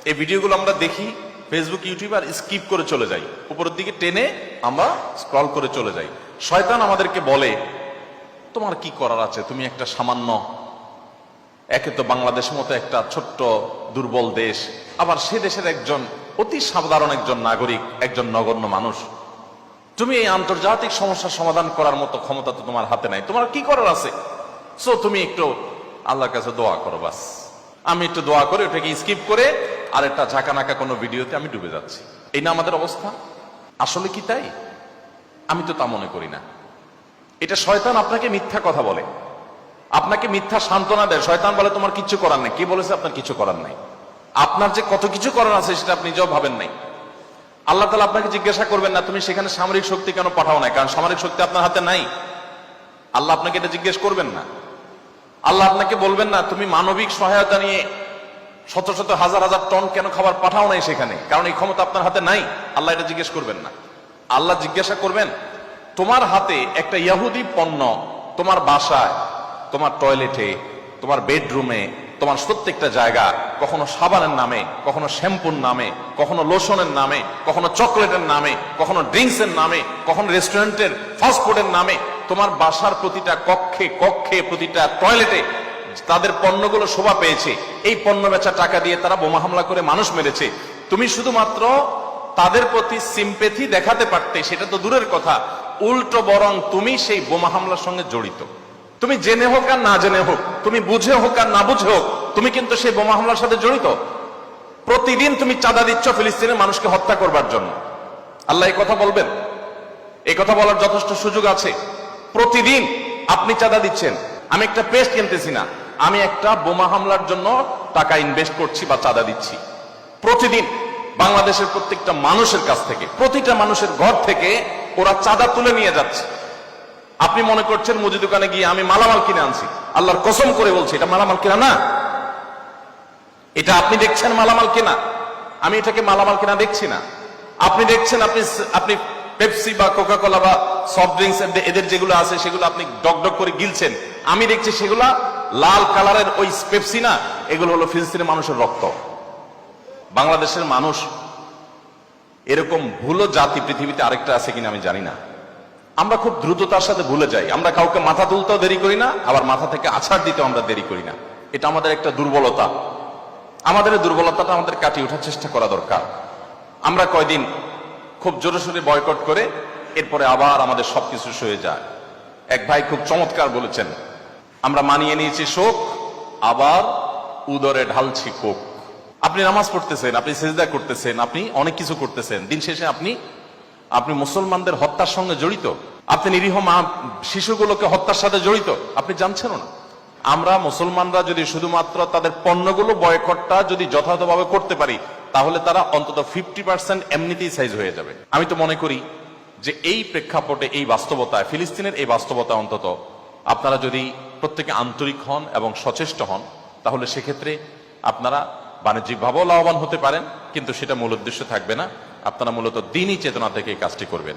এই ভিডিওগুলো আমরা দেখি ফেসবুক, ইউটিউব, আর স্কিপ করে চলে যাই, উপরের দিকে টেনে আমরা স্ক্রল করে চলে যাই। শয়তান আমাদেরকে বলে, তোমার কি করার আছে, তুমি একটা সামান্য, একে তো বাংলাদেশের মতো একটা ছোট্ট দুর্বল দেশ, আবার সে দেশের একজন অতি সাধারণ একজন নাগরিক, একজন নগণ্য মানুষ, তুমি এই আন্তর্জাতিক সমস্যার সমাধান করার মতো ক্ষমতা তো তোমার হাতে নাই, তোমার কি করার আছে? সো তুমি একটু আল্লাহর কাছে দোয়া করো, বাস। আমি একটু দোয়া করে ওটাকে স্কিপ করে আর একটা ঝাঁকানাকা কোনো ভিডিওতে আমি ডুবে যাচ্ছি। এই না আমাদের অবস্থা? আসলে কি তাই? আমি তো তা মনে করি না। এটা শয়তান আপনাকে মিথ্যা কথা বলে, আপনাকে মিথ্যা সান্ত্বনা দেয়। শয়তান বলে তোমার কিচ্ছু করার নাই। কে বলেছে আপনার কিছু করার নাই? আপনার যে কত কিছু করার আছে সেটা আপনি নিজেও ভাবেন নাই। আল্লাহ তাআলা আপনাকে জিজ্ঞাসা করবেন না তুমি সেখানে সামরিক শক্তি কেন পাঠাও নাই, কারণ সামরিক শক্তি আপনার হাতে নাই। আল্লাহ আপনাকে এটা জিজ্ঞেস করবেন না। আল্লাহ আপনাকে বলবেন না তুমি মানবিক সহায়তা নিয়ে শত শত হাজার হাজার টন কেন খাবার পাঠাও নাই সেখানে, কারণ এই ক্ষমতা আপনার হাতে নাই। আল্লাহ এটা জিজ্ঞেস করবেন না। আল্লাহ জিজ্ঞাসা করবেন তোমার হাতে একটা ইহুদি পণ্য তোমার বাসায়, তোমার টয়লেটে, তোমার বেডরুমে, তোমার প্রত্যেকটা জায়গা, কখনো সাবানের নামে, কখনো শ্যাম্পুর নামে, কখনো লোশনের নামে, কখনো চকলেটের নামে, কখনো ড্রিঙ্কসের নামে, কখনো রেস্টুরেন্টের ফাস্টফুডের নামে, তোমার বাসার প্রতিটা কক্ষে কক্ষে, প্রতিটা টয়লেটে তাদের পণ্যগুলো শোভা পেয়েছে। এই পণ্য বেচা টাকা দিয়ে তারা বোমা হামলা করে মানুষ মেরেছে। তুমি শুধুমাত্র তাদের প্রতি সিম্পেথি দেখাতে পারতে, সেটা তো দূরের কথা, উল্টো বরং তুমি সেই বোমা হামলার সঙ্গে জড়িত। তুমি জেনে হোক আর না জেনে হোক, তুমি বুঝে হোক আর না বুঝে হোক, তুমি কিন্তু সেই বোমা হামলার সাথে জড়িত। প্রতিদিন তুমি চাঁদা দিচ্ছ ফিলিস্তিনের মানুষকে হত্যা করবার জন্য। আল্লাহ এই কথা বলবেন? এই কথা বলার যথেষ্ট সুযোগ আছে। প্রতিদিন আপনি চাঁদা দিচ্ছেন। আমি একটা পেস্ট কিনতেছি না, আমি একটা বোমা হামলার জন্য টাকা ইনভেস্ট করছি বা চাঁদা দিচ্ছি। প্রতিদিন বাংলাদেশের প্রত্যেকটা মানুষের কাছ থেকে, প্রতিটা মানুষের ঘর থেকে ওরা চাঁদা তুলে নিয়ে যাচ্ছে। আপনি মনে করছেন মুদি দোকানে গিয়ে আমি মালামাল কিনে আনছি। আল্লাহর কসম করে বলছি এটা মালামাল কিনা না। এটা আপনি দেখছেন মালামাল কিনা, আমি এটাকে মালামাল কিনা দেখছি না। আপনি দেখছেন আপনি পেপসি বা কোকা কোলা বা সফট ড্রিঙ্কস এদের যেগুলো আছে সেগুলো আপনি ডক করে গিলছেন। আমি দেখছি সেগুলা লাল কালারের ওই পেপসি না, এগুলো হলো ফিলিস্তিনের মানুষের রক্ত। বাংলাদেশের মানুষ এরকম ভুলো জাতি পৃথিবীতে আরেকটা আছে কিনা আমি জানি না। আমরা খুব দ্রুততার সাথে ভুলে যাই। আমরা কাউকে মাথা তুলতেও দেরি করি না, আবার মাথা থেকে আছাড় দিতেও আমরা দেরি করি না। এটা আমাদের একটা দুর্বলতা। আমাদের এই দুর্বলতাটা আমাদের কাটিয়ে ওঠার চেষ্টা করা দরকার। আমরা কয়দিন খুব জোরে সোরে বয়কট করে এরপরে আবার আমাদের সবকিছু সয়ে যায়। এক ভাই খুব চমৎকার বলেছেন, আমরা মানিয়ে নিয়েছি শোক, আবার উদরে ঢালছি কোক। আপনি নামাজ পড়তেছেন, আপনি সিজদা করতেছেন, আপনি অনেক কিছু করতেছেন, দিন শেষে আপনি মুসলমানদের হত্যার সঙ্গে জড়িত। আপনি নিরীহ মা শিশুগুলোকে হত্যার সাথে জড়িত, আপনি জানছেনও না। আমরা মুসলমানরা যদি শুধুমাত্র তাদের পণ্যগুলো বয়কটটা যদি যথাযথভাবে করতে পারি, তাহলে তারা অন্তত 50% এমনিতেই সাইজ হয়ে যাবে। আমি তো মনে করি যে এই প্রেক্ষাপটে, এই বাস্তবতায়, ফিলিস্তিনের এই বাস্তবতা অন্তত আপনারা যদি প্রত্যেকে আন্তরিক হন এবং সচেষ্ট হন, তাহলে সেক্ষেত্রে আপনারা বাণিজ্যিকভাবেও লাভবান হতে পারেন, কিন্তু সেটা মূল উদ্দেশ্য থাকবে না। আপনারা মূলত দ্বীনি চেতনা থেকে এই কাজটি করবেন।